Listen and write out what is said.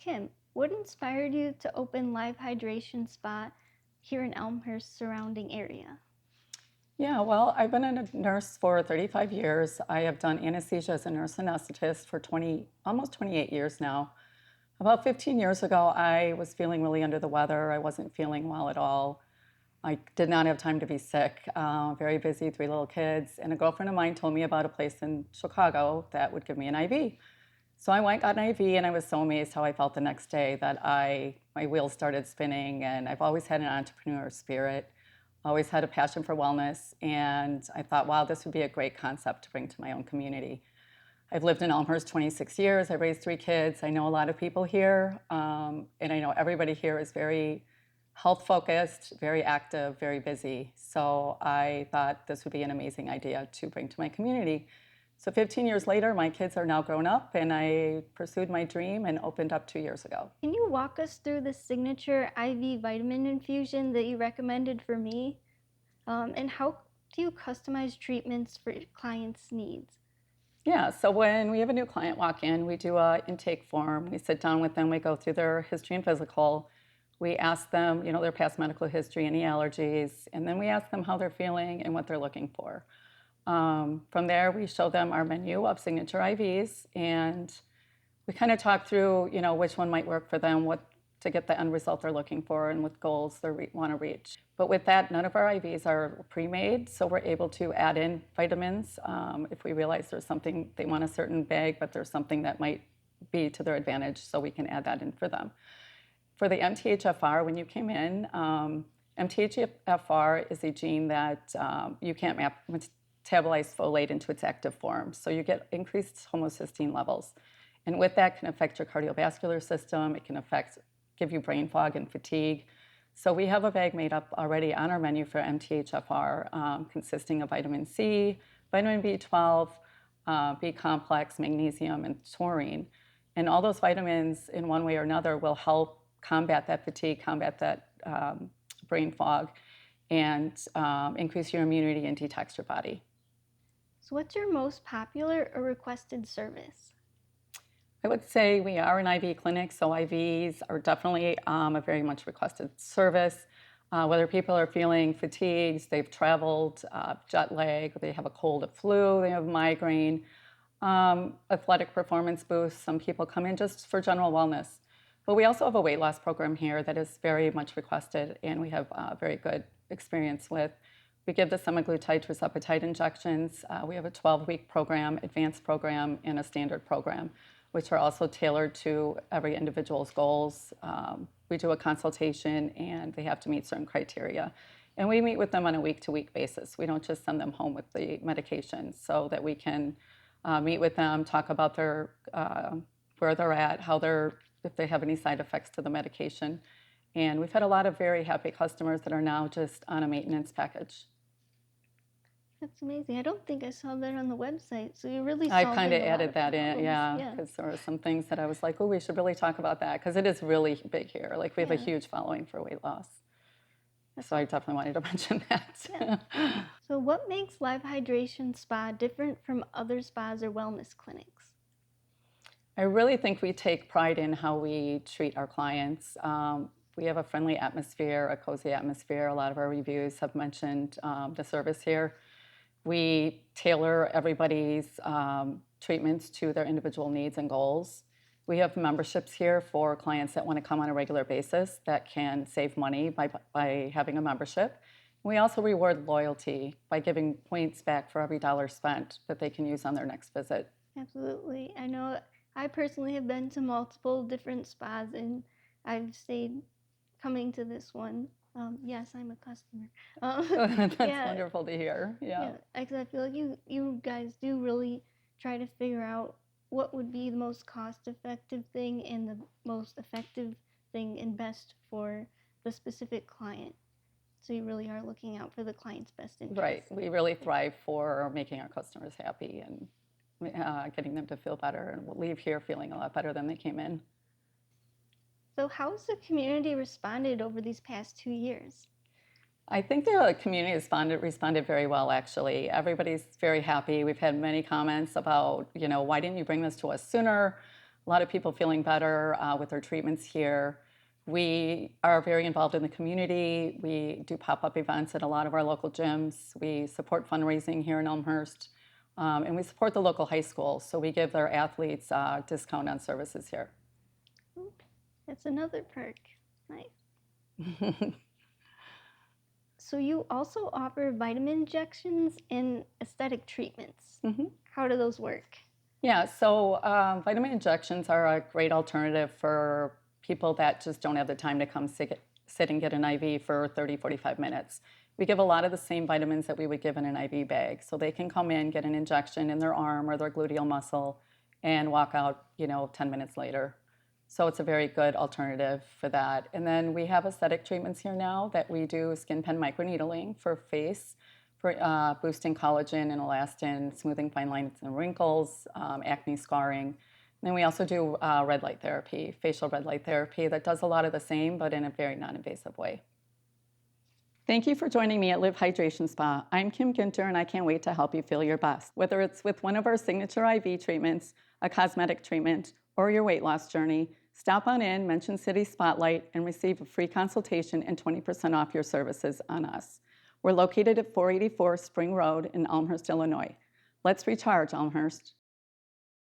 Kim, what inspired you to open Live Hydration Spa here in Elmhurst surrounding area? Yeah, well, I've been a nurse for 35 years. I have done anesthesia as a nurse anesthetist for almost 28 years now. About 15 years ago, I was feeling really under the weather. I wasn't feeling well at all. I did not have time to be sick. Very busy, three little kids. And a girlfriend of mine told me about a place in Chicago that would give me an IV. So I went, got an IV, and I was so amazed how I felt the next day that my wheels started spinning. And I've always had an entrepreneur spirit, always had a passion for wellness. And I thought, wow, this would be a great concept to bring to my own community. I've lived in Elmhurst 26 years. I raised three kids. I know a lot of people here, and I know everybody here is very health focused, very active, very busy. So I thought this would be an amazing idea to bring to my community. So 15 years later, my kids are now grown up, and I pursued my dream and opened up 2 years ago. Can you walk us through the signature IV vitamin infusion that you recommended for me? And how do you customize treatments for clients' needs? Yeah, so when we have a new client walk in, we do a intake form. We sit down with them, we go through their history and physical. We ask them, their past medical history, any allergies, and then we ask them how they're feeling and what they're looking for. From there, we show them our menu of signature IVs, and we kind of talk through, which one might work for them, what to get the end result they're looking for, and what goals they want to reach. But with that, none of our IVs are pre-made, so we're able to add in vitamins if we realize there's something they want a certain bag, but there's something that might be to their advantage, so we can add that in for them. For the MTHFR, when you came in, MTHFR is a gene that you can't metabolize folate into its active form, so you get increased homocysteine levels. And with that can affect your cardiovascular system, it can give you brain fog and fatigue. So we have a bag made up already on our menu for MTHFR consisting of vitamin C, vitamin B12, B complex, magnesium, and taurine. And all those vitamins in one way or another will help combat that fatigue, combat that brain fog, and increase your immunity and detox your body. So what's your most popular or requested service? I would say we are an IV clinic, so IVs are definitely a very much requested service. Whether people are feeling fatigued, they've traveled, jet lag, they have a cold or flu, they have migraine, athletic performance boosts. Some people come in just for general wellness. But we also have a weight loss program here that is very much requested, and we have very good experience with. We give the semaglutide tirzepatide injections. We have a 12-week program, advanced program, and a standard program, which are also tailored to every individual's goals. We do a consultation, and they have to meet certain criteria. And we meet with them on a week-to-week basis. We don't just send them home with the medication, so that we can meet with them, talk about where they're at, if they have any side effects to the medication. And we've had a lot of very happy customers that are now just on a maintenance package. That's amazing. I don't think I saw that on the website. So you really I solved kind of a lot added of that in, problems. yeah, because there were some things that I was like, oh, we should really talk about that, because it is really big here. Like, we have a Yeah. huge following for weight loss. So I definitely wanted to mention that. Yeah. So what makes Live Hydration Spa different from other spas or wellness clinics? I really think we take pride in how we treat our clients. We have a friendly atmosphere, a cozy atmosphere. A lot of our reviews have mentioned the service here. We tailor everybody's treatments to their individual needs and goals. We have memberships here for clients that want to come on a regular basis that can save money by having a membership. We also reward loyalty by giving points back for every dollar spent that they can use on their next visit. Absolutely. I know I personally have been to multiple different spas, and I've stayed coming to this one. Yes, I'm a customer. That's Yeah, wonderful to hear. Yeah. because I feel like you guys do really try to figure out what would be the most cost-effective thing and the most effective thing and best for the specific client. So you really are looking out for the client's best interest. Right. We really thrive for making our customers happy and getting them to feel better and leave here feeling a lot better than they came in. So how has the community responded over these past 2 years? I think the community responded very well, actually. Everybody's very happy. We've had many comments about, why didn't you bring this to us sooner? lot of people feeling better with their treatments here. We are very involved in the community. We do pop-up events at a lot of our local gyms. We support fundraising here in Elmhurst, and we support the local high school. So we give their athletes a discount on services here. Oop, that's another perk. Nice. So you also offer vitamin injections and aesthetic treatments. How do those work? Yeah, so vitamin injections are a great alternative for people that just don't have the time to come sit and get an IV for 30, 45 minutes. We give a lot of the same vitamins that we would give in an IV bag. So they can come in, get an injection in their arm or their gluteal muscle, and walk out, 10 minutes later. So it's a very good alternative for that. And then we have aesthetic treatments here now that we do skin pen microneedling for face, for boosting collagen and elastin, smoothing fine lines and wrinkles, acne scarring. And then we also do red light therapy, facial red light therapy that does a lot of the same, but in a very non-invasive way. Thank you for joining me at Live Hydration Spa. I'm Kim Ginter, and I can't wait to help you feel your best. Whether it's with one of our signature IV treatments, a cosmetic treatment, or your weight loss journey, stop on in, mention City Spotlight, and receive a free consultation and 20% off your services on us. We're located at 484 Spring Road in Elmhurst, Illinois. Let's recharge, Elmhurst.